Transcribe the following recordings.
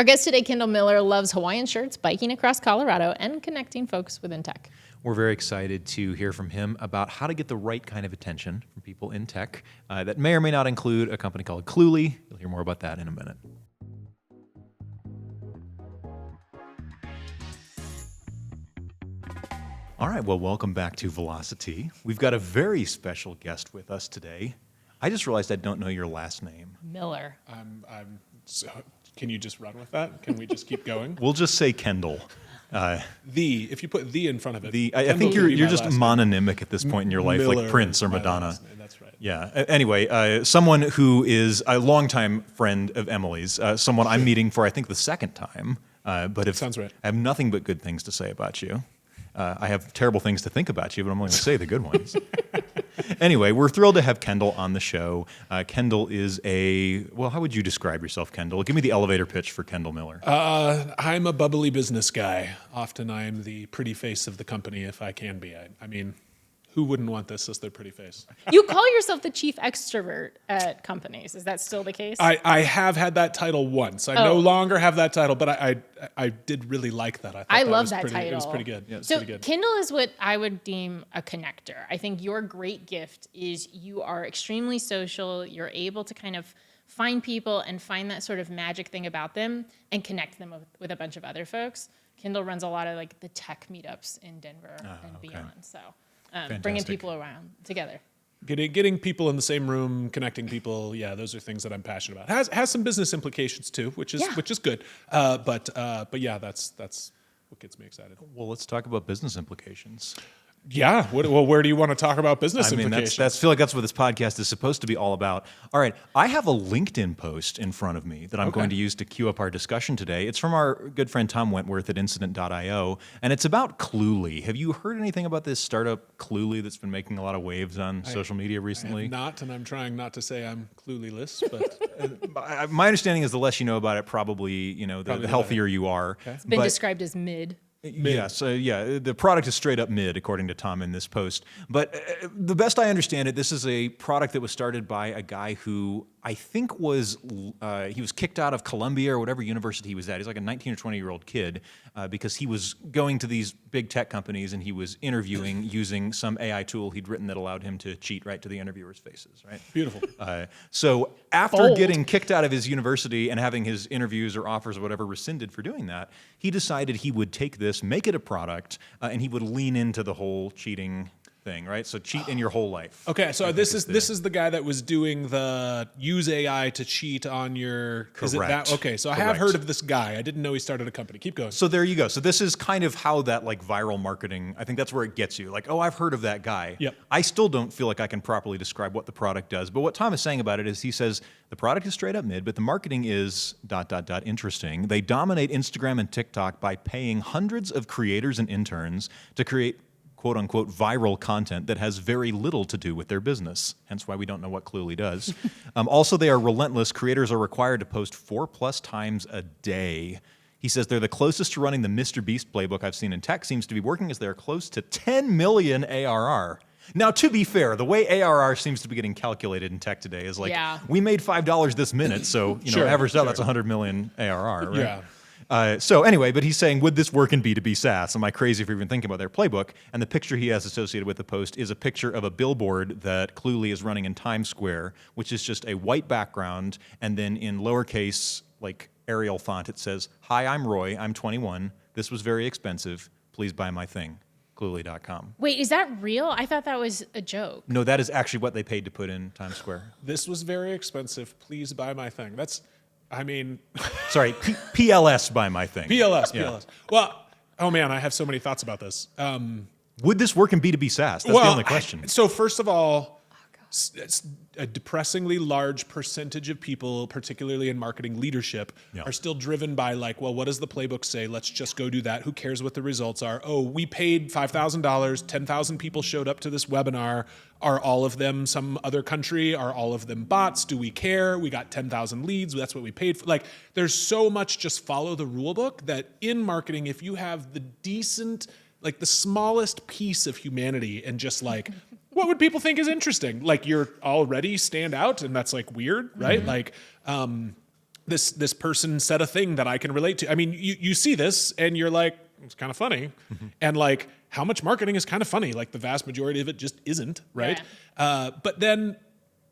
Our guest today, Kendall Miller, loves Hawaiian shirts, biking across Colorado, and connecting folks within tech. We're very excited to hear from him about how to get the right kind of attention from people in tech. That may or may not include a company called Cluely. You'll hear more about that in a minute. All right, well, welcome back to Velocitea. We've got a very special guest with us today. I just realized I don't know your last name. Miller. Can you just run with that? Can we just keep going? We'll just say Kendall. If you put the in front of it. I think you're just mononymic at this point in your life, Miller, like Prince or Madonna. That's right. Yeah. Anyway, someone who is a longtime friend of Emily's, someone I'm meeting for, I think, the second time. Sounds right. I have nothing but good things to say about you. I have terrible things to think about you, but I'm only going to say the good ones. Anyway, we're thrilled to have Kendall on the show. Kendall is how would you describe yourself, Kendall? Give me the elevator pitch for Kendall Miller. I'm a bubbly business guy. Often I'm the pretty face of the company if I can be. I mean, who wouldn't want this as their pretty face? You call yourself the chief extrovert at companies. Is that still the case? I have had that title once. I no longer have that title, but I did really like that. I love that title. It was pretty good. Yeah, so pretty good. Kendall is what I would deem a connector. I think your great gift is you are extremely social. You're able to kind of find people and find that sort of magic thing about them and connect them with a bunch of other folks. Kendall runs a lot of like the tech meetups in Denver and beyond. So. Bringing people around together. Getting people in the same room, connecting people, those are things that I'm passionate about. Has some business implications too, which is good. But yeah, that's what gets me excited. Well, let's talk about business implications. Yeah. Where do you want to talk about business implications? I feel like that's what this podcast is supposed to be all about. All right. I have a LinkedIn post in front of me that I'm going to use to queue up our discussion today. It's from our good friend Tom Wentworth at incident.io, and it's about Cluely. Have you heard anything about this startup Cluely that's been making a lot of waves on social media recently? I have not, and I'm trying not to say I'm clueless, but my understanding is the less you know about it, probably the healthier you are. Okay. It's been described as mid. Yeah, the product is straight up mid, according to Tom in this post. But the best I understand it, this is a product that was started by a guy who I think he was kicked out of Columbia or whatever university he was at. He's like a 19 or 20-year-old kid because he was going to these big tech companies and he was interviewing using some AI tool he'd written that allowed him to cheat right to the interviewers' faces, right? Beautiful. So after getting kicked out of his university and having his interviews or offers or whatever rescinded for doing that, he decided he would take this, make it a product, and he would lean into the whole cheating thing, right? So cheat in your whole life. Okay, so this is the guy that was doing the use AI to cheat on your. Correct. Is it that? Okay, so I have heard of this guy. I didn't know he started a company. Keep going. So there you go. So this is kind of how that like viral marketing. I think that's where it gets you. Like, oh, I've heard of that guy. Yep. I still don't feel like I can properly describe what the product does. But what Tom is saying about it is he says the product is straight up mid, but the marketing is ... interesting. They dominate Instagram and TikTok by paying hundreds of creators and interns to create quote unquote viral content that has very little to do with their business. Hence why we don't know what Cluely does. Also, they are relentless. Creators are required to post 4+ times a day. He says they're the closest to running the Mr. Beast playbook I've seen in tech, seems to be working as they're close to 10 million ARR. Now, to be fair, the way ARR seems to be getting calculated in tech today is like, we made $5 this minute, so averaged out, that's 100 million ARR, right? Yeah. So anyway, but he's saying, would this work in B2B SaaS? Am I crazy for even thinking about their playbook? And the picture he has associated with the post is a picture of a billboard that Cluely is running in Times Square, which is just a white background, and then in lowercase, like Arial font, it says, "Hi, I'm Roy, I'm 21. This was very expensive. Please buy my thing. Cluely.com." Wait, is that real? I thought that was a joke. No, that is actually what they paid to put in Times Square. This was very expensive. Please buy my thing. Sorry, PLS buy my thing. PLS. Well, oh man, I have so many thoughts about this. Would this work in B2B SaaS? That's the only question. So first of all, a depressingly large percentage of people, particularly in marketing leadership, are still driven by like, well, what does the playbook say? Let's just go do that. Who cares what the results are? Oh, we paid $5,000. 10,000 people showed up to this webinar. Are all of them some other country? Are all of them bots? Do we care? We got 10,000 leads. That's what we paid for. Like, there's so much just follow the rule book that in marketing, if you have the decent, like the smallest piece of humanity and just like, what would people think is interesting? Like, you're already stand out, and that's like weird, right? Mm-hmm. Like, this person said a thing that I can relate to. I mean, you see this and you're like, it's kind of funny. And like, how much marketing is kind of funny? Like the vast majority of it just isn't, right? Yeah. But then,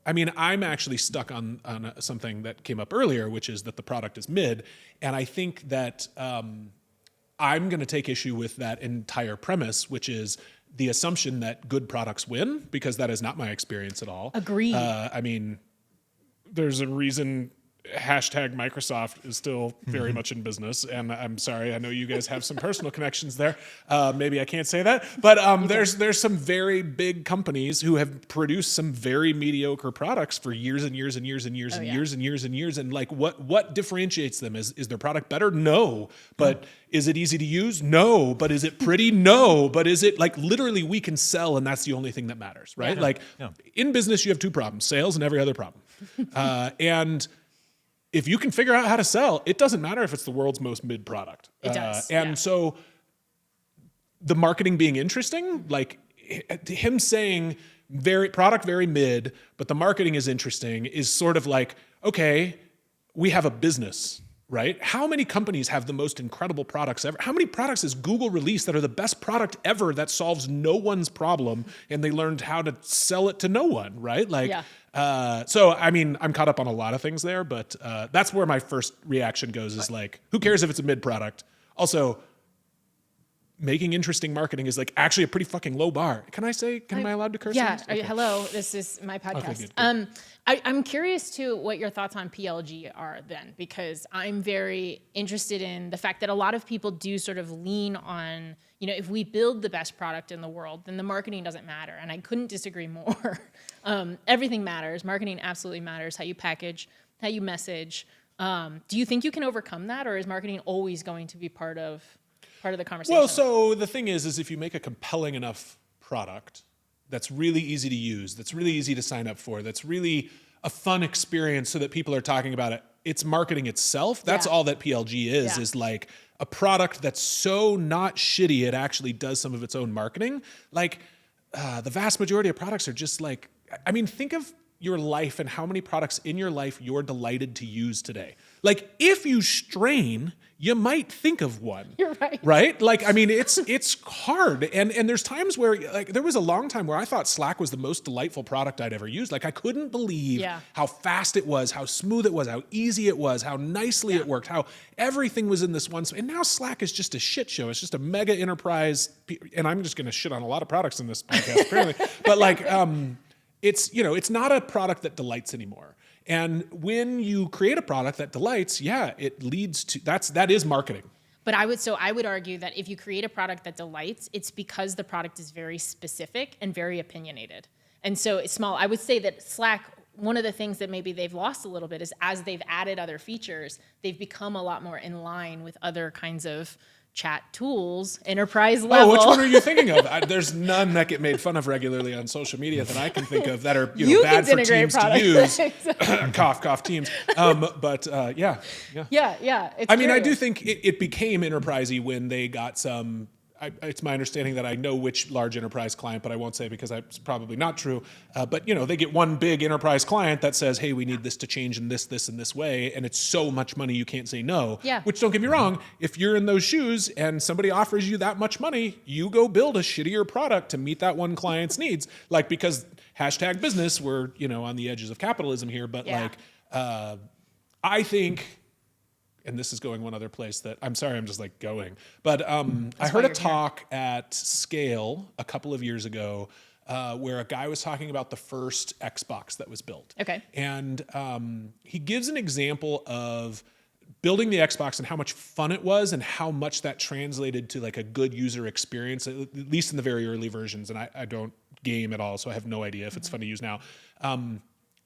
I mean, I'm actually stuck on something that came up earlier, which is that the product is mid. And I think that I'm going to take issue with that entire premise, which is the assumption that good products win, because that is not my experience at all. Agreed. I mean, there's a reason hashtag Microsoft is still very much in business. And I'm sorry, I know you guys have some personal connections there. Maybe I can't say that. But there's some very big companies who have produced some very mediocre products for years and years and years and years and years and years and years. And like, what differentiates them? Is their product better? No. But is it easy to use? No. But is it pretty? No. But is it like literally we can sell and that's the only thing that matters, right? Yeah. Like in business, you have two problems, sales and every other problem. And if you can figure out how to sell, it doesn't matter if it's the world's most mid product. It does. And so the marketing being interesting, like him saying product very mid, but the marketing is interesting, is sort of like, okay, we have a business, right? How many companies have the most incredible products ever? How many products has Google released that are the best product ever that solves no one's problem and they learned how to sell it to no one, right? Like, so, I mean, I'm caught up on a lot of things there, but that's where my first reaction goes is like, who cares if it's a mid product? Also, making interesting marketing is like actually a pretty fucking low bar. Am I allowed to curse? Yeah. Okay. Hello, this is my podcast. Okay, good. I'm curious too what your thoughts on PLG are then, because I'm very interested in the fact that a lot of people do sort of lean on, if we build the best product in the world, then the marketing doesn't matter. And I couldn't disagree more. Everything matters. Marketing absolutely matters. How you package, how you message. Do you think you can overcome that, or is marketing always going to be part of the conversation? Well, so the thing is if you make a compelling enough product that's really easy to use, that's really easy to sign up for, that's really a fun experience so that people are talking about it, it's marketing itself. That's all that PLG is like a product that's so not shitty it actually does some of its own marketing. Like the vast majority of products are just like, I mean, think of your life and how many products in your life you're delighted to use today. Like if you strain, you might think of one. You're right. Right? Like, I mean, it's hard. And there's times where, like, there was a long time where I thought Slack was the most delightful product I'd ever used. Like, I couldn't believe how fast it was, how smooth it was, how easy it was, how nicely it worked, how everything was in this one. And now Slack is just a shit show. It's just a mega enterprise. And I'm just going to shit on a lot of products in this podcast, apparently. But like, it's not a product that delights anymore. And when you create a product that delights, it leads to, that is marketing. But I would argue that if you create a product that delights, it's because the product is very specific and very opinionated. And so it's small. I would say that Slack, one of the things that maybe they've lost a little bit is as they've added other features, they've become a lot more in line with other kinds of chat tools, enterprise level. Oh, which one are you thinking of? There's none that get made fun of regularly on social media that I can think of that are bad for teams to use. Cough, cough, teams. Yeah. It's I mean, I do think it became enterprisey when they got some. It's my understanding that I know which large enterprise client, but I won't say because it's probably not true. But they get one big enterprise client that says, "Hey, we need this to change in this, and this way," and it's so much money you can't say no. Yeah. Which, don't get me wrong, if you're in those shoes and somebody offers you that much money, you go build a shittier product to meet that one client's needs. Like, because hashtag business, we're on the edges of capitalism here, but I think. And this is going one other place that I'm sorry, I'm just like going. But I heard a talk at Scale a couple of years ago where a guy was talking about the first Xbox that was built. Okay. And he gives an example of building the Xbox and how much fun it was and how much that translated to like a good user experience, at least in the very early versions. And I don't game at all, so I have no idea if it's fun to use now.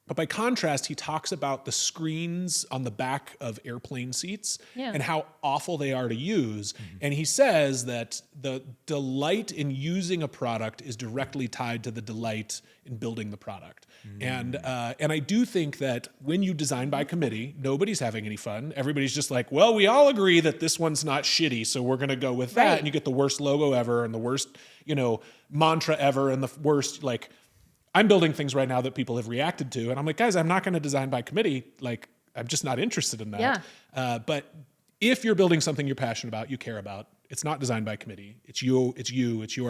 But by contrast, he talks about the screens on the back of airplane seats and how awful they are to use. Mm-hmm. And he says that the delight in using a product is directly tied to the delight in building the product. Mm. And I do think that when you design by committee, nobody's having any fun. Everybody's just like, well, we all agree that this one's not shitty, so we're going to go with that. Right. And you get the worst logo ever and the worst, mantra ever and the worst, like... I'm building things right now that people have reacted to. And I'm like, guys, I'm not going to design by committee. Like, I'm just not interested in that. Yeah. But if you're building something you're passionate about, you care about, it's not designed by committee. It's your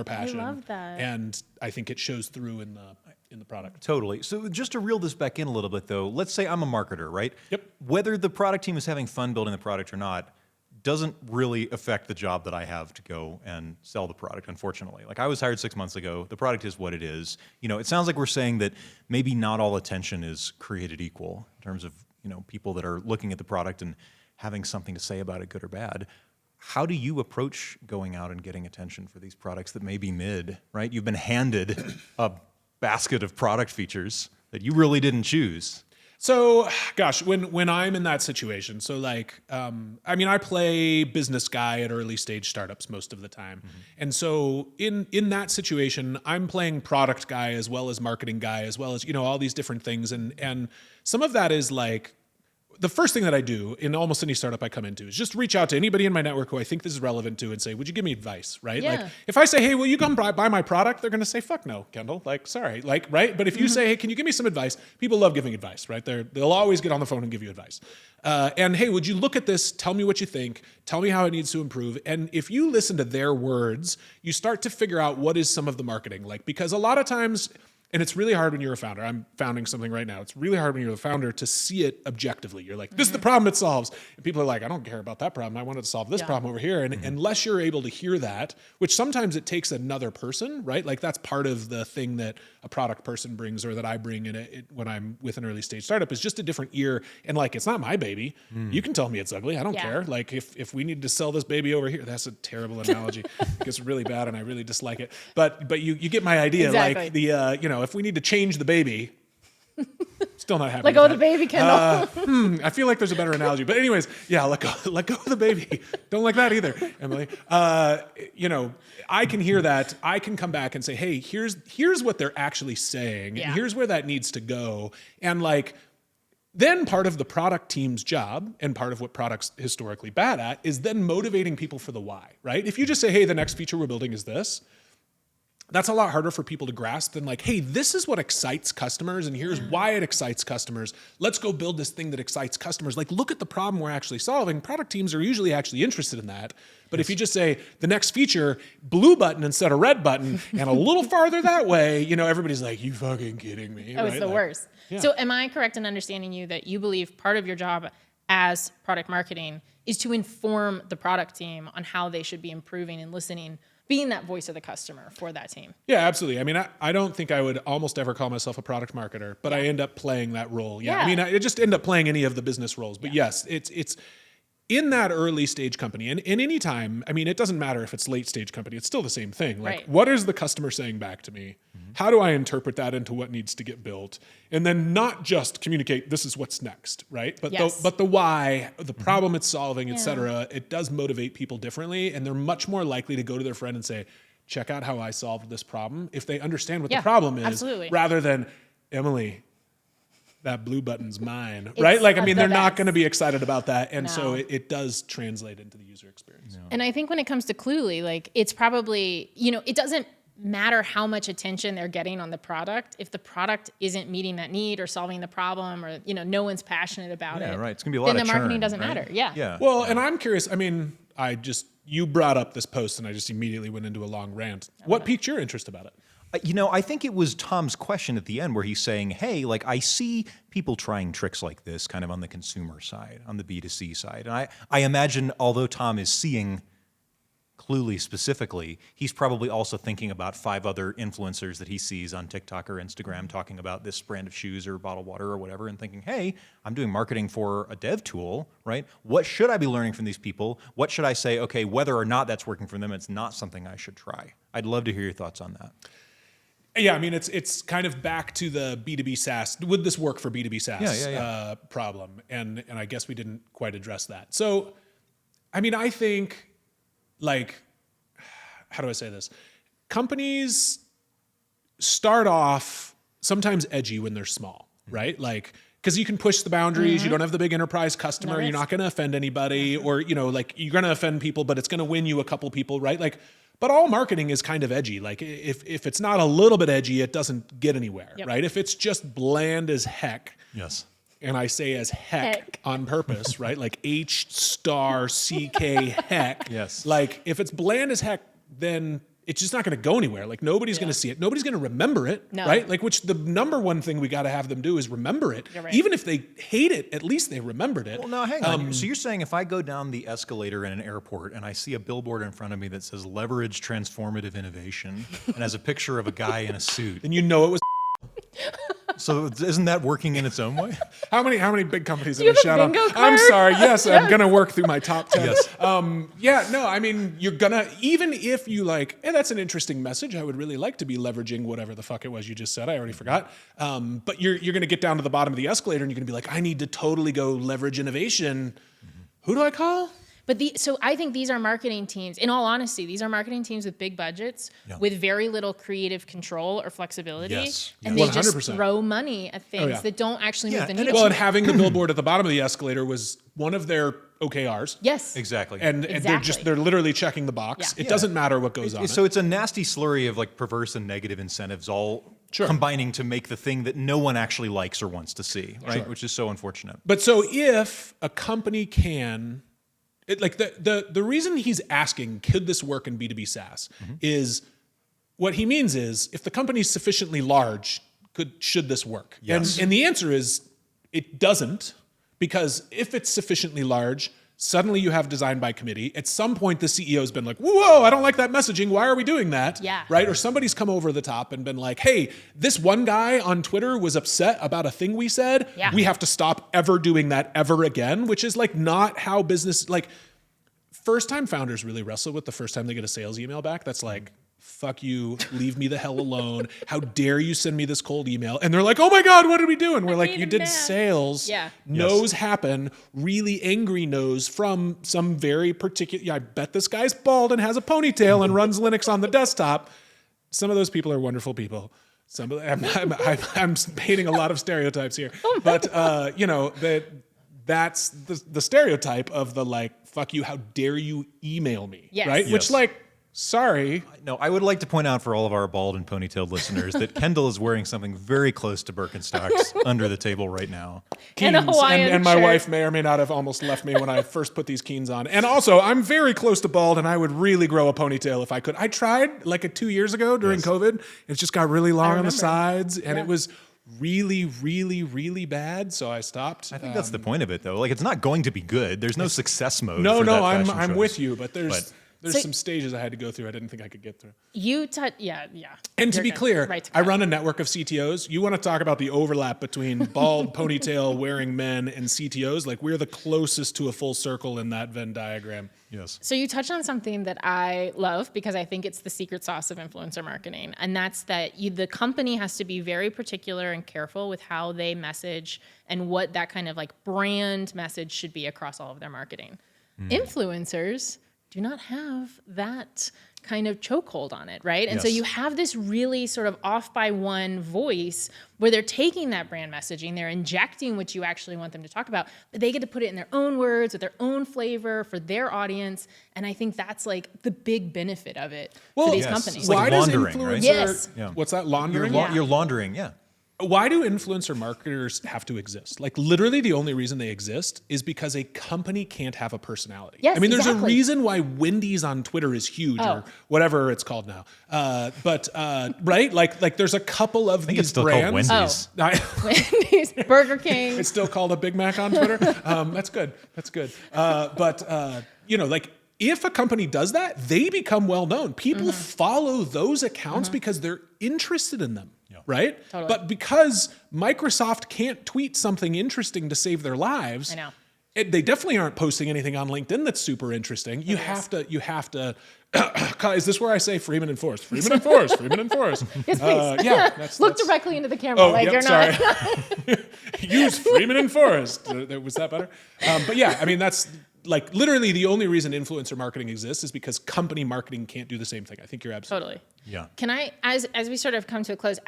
passion. I love that. And I think it shows through in the product. Totally. So just to reel this back in a little bit, though, let's say I'm a marketer, right? Yep. Whether the product team is having fun building the product or not doesn't really affect the job that I have to go and sell the product, unfortunately. Like, I was hired 6 months ago. The product is what it is. You know, it sounds like we're saying that maybe not all attention is created equal in terms of, you know, people that are looking at the product and having something to say about it, good or bad. How do you approach going out and getting attention for these products that may be mid, right? You've been handed a basket of product features that you really didn't choose. So, gosh, when I'm in that situation, so like, I mean, I play business guy at early stage startups most of the time. And so in that situation, I'm playing product guy as well as marketing guy, as well as, you know, all these different things. And some of that is like, the first thing that I do in almost any startup I come into is just reach out to anybody in my network who I think this is relevant to and say, would you give me advice, right? Yeah. Like, if I say, hey, will you come buy my product? They're going to say, fuck no, Kendall. Like, sorry, like, right? But if you say, hey, can you give me some advice? People love giving advice, right? They'll always get on the phone and give you advice. And hey, would you look at this? Tell me what you think. Tell me how it needs to improve. And if you listen to their words, you start to figure out what is some of the marketing. Like, because a lot of times, and it's really hard when you're a founder. I'm founding something right now. It's really hard when you're the founder to see it objectively. You're like, this is the problem it solves. And people are like, I don't care about that problem. I wanted to solve this problem over here. And unless you're able to hear that, which sometimes it takes another person, right? Like, that's part of the thing that a product person brings or that I bring in it when I'm with an early stage startup is just a different ear. And like, it's not my baby. You can tell me it's ugly. I don't care. Like, if we need to sell this baby over here, that's a terrible analogy. It's really bad and I really dislike it. But you get my idea. Exactly. Like the, you know, if we need to change the baby, still not happy. Let go of the baby, Kendall. I feel like there's a better analogy, but anyways, yeah, let go of the baby. Don't like that either, Emily. You know, I can hear that. I can come back and say, hey, here's what they're actually saying. Yeah. And here's where that needs to go. And like, then part of the product team's job and part of what product's historically bad at is then motivating people for the why, right? If you just say, hey, the next feature we're building is this, that's a lot harder for people to grasp than like, hey, this is what excites customers and here's why it excites customers. Let's go build this thing that excites customers. Like, look at the problem we're actually solving. Product teams are usually actually interested in that. But if you just say the next feature, blue button instead of red button and a little farther that way, you know, everybody's like, you fucking kidding me. That was the Like, worst. yeah. So am I correct in understanding you that you believe part of your job as product marketing is to inform the product team on how they should be improving and listening, being that voice of the customer for that team? Yeah, absolutely. I mean, I don't think I would almost ever call myself a product marketer, but I end up playing that role. Yeah. I mean, I just end up playing any of the business roles. But yes, it's in that early stage company. And in any time, I mean, it doesn't matter if it's late stage company, it's still the same thing. Like, Right. what is the customer saying back to me? How do I interpret that into what needs to get built? And then not just communicate, this is what's next, right? But Yes. the why, the problem it's solving, et cetera, it does motivate people differently. And they're much more likely to go to their friend and say, check out how I solved this problem, if they understand what the problem is, absolutely. rather than, Emily, that blue button's mine, right? Like, I mean, the they're not best. going to be excited about that. And so No. it does translate into the user experience. And I think when it comes to Cluely, like, it's probably, you know, it doesn't matter how much attention they're getting on the product if the product isn't meeting that need or solving the problem, or, you know, no one's passionate about it. Yeah, right. It's gonna be a lot then of the marketing churn, doesn't right? matter. Yeah. Yeah. Well, and I'm curious, I mean, you brought up this post and I just immediately went into a long rant. What piqued your interest about it? You know, I think it was Tom's question at the end where he's saying, hey, like, I see people trying tricks like this kind of on the consumer side, on the B2C side. And I imagine, although Tom is seeing Cluely specifically, he's probably also thinking about 5 other influencers that he sees on TikTok or Instagram talking about this brand of shoes or bottled water or whatever, and thinking, hey, I'm doing marketing for a dev tool, right? What should I be learning from these people? What should I say, okay, whether or not that's working for them, it's not something I should try. I'd love to hear your thoughts on that. Yeah, I mean, it's kind of back to the B2B SaaS. Would this work for B2B SaaS problem? And I guess we didn't quite address that. So, I mean, I think, like, how do I say this? Companies start off sometimes edgy when they're small, right? Like, because you can push the boundaries. You don't have the big enterprise customer. You're not going to offend anybody, or, you know, like, you're going to offend people, but it's going to win you a couple people, right? Like, but all marketing is kind of edgy. Like, if it's not a little bit edgy, it doesn't get anywhere, right? If it's just bland as heck, Yes. and I say as heck on purpose, right? Like H*CK heck. Yes. Like if it's bland as heck, then it's just not going to go anywhere. Like nobody's going to see it. Nobody's going to remember it, right? Like which the number one thing we got to have them do is remember it. Right. Even if they hate it, at least they remembered it. Well, no, hang on. So you're saying if I go down the escalator in an airport and I see a billboard in front of me that says leverage transformative innovation and has a picture of a guy in a suit, Then you know it was. so isn't that working in its own way? How many big companies you have I have a shout out? bingo I'm card? sorry. Yes, I'm gonna work through my top 10. Yes. Yeah. No. I mean, you're gonna even if you like, hey, that's an interesting message. I would really like to be leveraging whatever the fuck it was you just said. I already forgot. But you're gonna get down to the bottom of the escalator and you're gonna be like, I need to totally go leverage innovation. Who do I call? But so I think these are marketing teams. In all honesty, these are marketing teams with big budgets, with very little creative control or flexibility, Yes. and Yes. they just 100%. throw money at things yeah. that don't actually Yeah, move the and needle. Well, and having the billboard at the bottom of the escalator was one of their OKRs. Yes, Exactly. And Exactly. they're literally checking the box. Yeah. It doesn't matter what goes on. So it's a nasty slurry of like perverse and negative incentives all combining to make the thing that no one actually likes or wants to see, right? Sure. Which is so unfortunate. But so if a company can, like the reason he's asking, could this work in B2B SaaS, is what he means is if the company's sufficiently large, should this work? Yes. And the answer is it doesn't, because if it's sufficiently large, suddenly you have design by committee. At some point, the CEO's been like, whoa, I don't like that messaging. Why are we doing that? Yeah. Right? Or somebody's come over the top and been like, hey, this one guy on Twitter was upset about a thing we said. Yeah. We have to stop ever doing that ever again, which is like not how business, like first time founders really wrestle with the first time they get a sales email back. That's like, fuck you, leave me the hell alone. How dare you send me this cold email? And they're like, oh my God, what did we do? And we're like, made you him did mad. sales. Yeah. No's happen, really angry no's from some very particular, I bet this guy's bald and has a ponytail and runs Linux on the desktop. Some of those people are wonderful people. Some of I'm painting a lot of stereotypes here. But, you know, that's the stereotype of the like, fuck you, how dare you email me, Yes. right? Yes. Which like, sorry. No, I would like to point out for all of our bald and ponytailed listeners that Kendall is wearing something very close to Birkenstocks under the table right now. And a Keens, Hawaiian and my shirt. wife may or may not have almost left me when I first put these Keens on. And also, I'm very close to bald, and I would really grow a ponytail if I could. I tried like 2 years ago during COVID. It just got really long on the remember. sides, and it was really, really, really bad. So I stopped. I think that's the point of it, though. Like, it's not going to be good. There's no success mode. No, for no, that I'm fashion shows. with you, but there's So- some stages I had to go through I didn't think I could get through. yeah. And to You're be good. clear, Right to I cut. run a network of CTOs. You want to talk about the overlap between bald ponytail wearing men and CTOs? Like we're the closest to a full circle in that Venn diagram. Yes. So you touched on something that I love because I think it's the secret sauce of influencer marketing, and that's that the company has to be very particular and careful with how they message and what that kind of like brand message should be across all of their marketing. Influencers do not have that kind of chokehold on it, right? And so Yes. you have this really sort of off by one voice where they're taking that brand messaging, they're injecting what you actually want them to talk about, but they get to put it in their own words with their own flavor for their audience. And I think that's like the big benefit of it for these yes. companies. It's like Why does laundering, influencer? right? Yes. Yeah. What's that? Laundering. You're laundering, yeah. Why do influencer marketers have to exist? Like literally the only reason they exist is because a company can't have a personality. Yes, I mean, there's a exactly. reason why Wendy's on Twitter is huge Oh. or whatever it's called now. Right? Like there's a couple of I think these it's still brands. called Wendy's. Wendy's, Burger King. It's still called a Big Mac on Twitter. That's good. That's good. You know, like if a company does that, they become well known. People follow those accounts because they're interested in them. Right? Totally. But because Microsoft can't tweet something interesting to save their lives, I know. they definitely aren't posting anything on LinkedIn that's super interesting. You have to. Is this where I say Freeman and Forrest? Freeman and Forrest. Freeman and Forrest. Yes, please. Yeah. Look directly into the camera. Oh, like yep, you're sorry. not. Use Freeman and Forrest. Was that better? But yeah, I mean, that's like literally the only reason influencer marketing exists is because company marketing can't do the same thing. I think you're absolutely Totally. Yeah. Can I, as we sort of come to a close,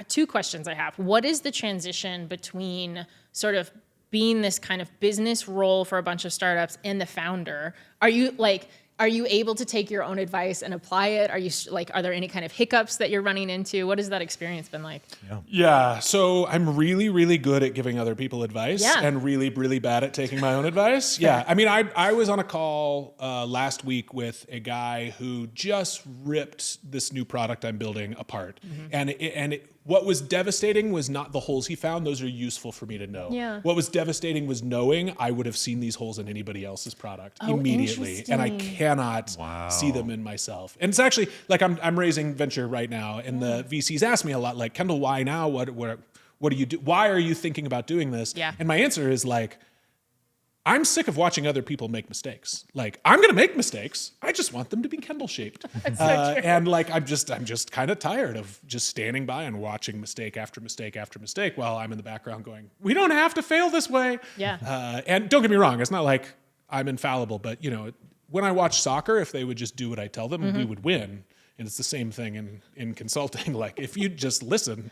two questions I have. What is the transition between sort of being this kind of business role for a bunch of startups and the founder? Are you like, are you able to take your own advice and apply it? Are you are there any kind of hiccups that you're running into? What has that experience been like? Yeah. So I'm really, really good at giving other people advice and really, really bad at taking my own advice. Yeah. I mean, I was on a call last week with a guy who just ripped this new product I'm building apart. And what was devastating was not the holes he found. Those are useful for me to know. Yeah. What was devastating was knowing I would have seen these holes in anybody else's product immediately. And I cannot see them in myself. And it's actually like I'm raising venture right now, and the VCs ask me a lot, like, Kendall, why now? What do you do? Why are you thinking about doing this? Yeah. And my answer is like, I'm sick of watching other people make mistakes. Like, I'm going to make mistakes. I just want them to be Kendall shaped. And like, I'm just kind of tired of just standing by and watching mistake after mistake after mistake while I'm in the background going, we don't have to fail this way. Yeah. And don't get me wrong. It's not like I'm infallible, but when I watch soccer, if they would just do what I tell them, we would win. And it's the same thing in consulting. Like, if you just listen,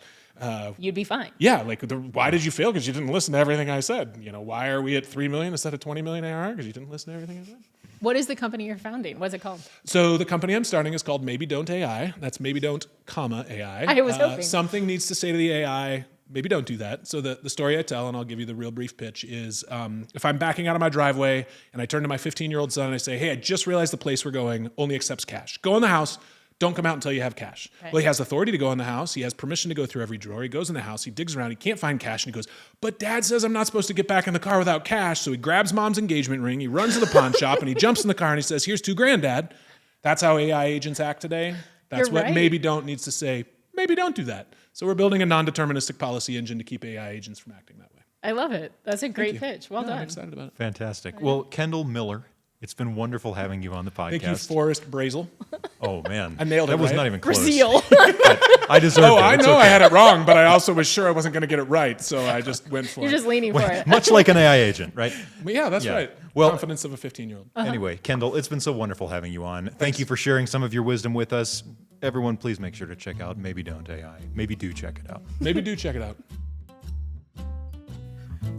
you'd be fine. Yeah, like why did you fail? Because you didn't listen to everything I said. Why are we at 3 million instead of 20 million ARR? Because you didn't listen to everything I said. What is the company you're founding? What's it called? So the company I'm starting is called Maybe Don't AI. That's Maybe Don't, AI. I was hoping. Something needs to say to the AI, maybe don't do that. So the story I tell, and I'll give you the real brief pitch, is if I'm backing out of my driveway and I turn to my 15-year-old son and I say, hey, I just realized the place we're going only accepts cash. Go in the house. Don't come out until you have cash. Right. Well, he has authority to go in the house. He has permission to go through every drawer. He goes in the house. He digs around. He can't find cash. And he goes, but Dad says I'm not supposed to get back in the car without cash. So he grabs Mom's engagement ring. He runs to the pawn shop and he jumps in the car and he says, here's $2,000, Dad. That's how AI agents act today. That's You're what right. Maybe Don't needs to say. Maybe don't do that. So we're building a non-deterministic policy engine to keep AI agents from acting that way. I love it. That's a great pitch. Well done. I'm excited about it. Fantastic. Well, Kendall Miller, it's been wonderful having you on the podcast. Thank you, Forrest Brazel. Oh, man. I nailed it, That was right? not even close. Brazil. I deserved it. I It's know okay. I had it wrong, but I also was sure I wasn't going to get it right, so I just went for You're it. just leaning for it. Much like an AI agent, right? But yeah, that's Yeah. right. Well- Confidence of a 15-year-old. Anyway, Kendall, it's been so wonderful having you on. Thank you for sharing some of your wisdom with us. Everyone, please make sure to check out Maybe Don't AI. Maybe do check it out. Maybe do check it out.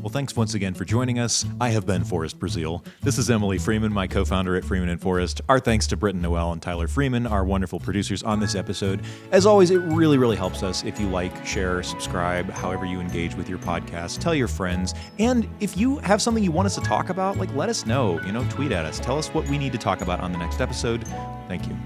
Well, thanks once again for joining us. I have been Forrest Brazil. This is Emily Freeman, my co-founder at Freeman&Forrest. Our thanks to Britton Noel and Tyler Freeman, our wonderful producers on this episode. As always, it really, really helps us if you like, share, subscribe, however you engage with your podcast. Tell your friends. And if you have something you want us to talk about, let us know. Tweet at us. Tell us what we need to talk about on the next episode. Thank you.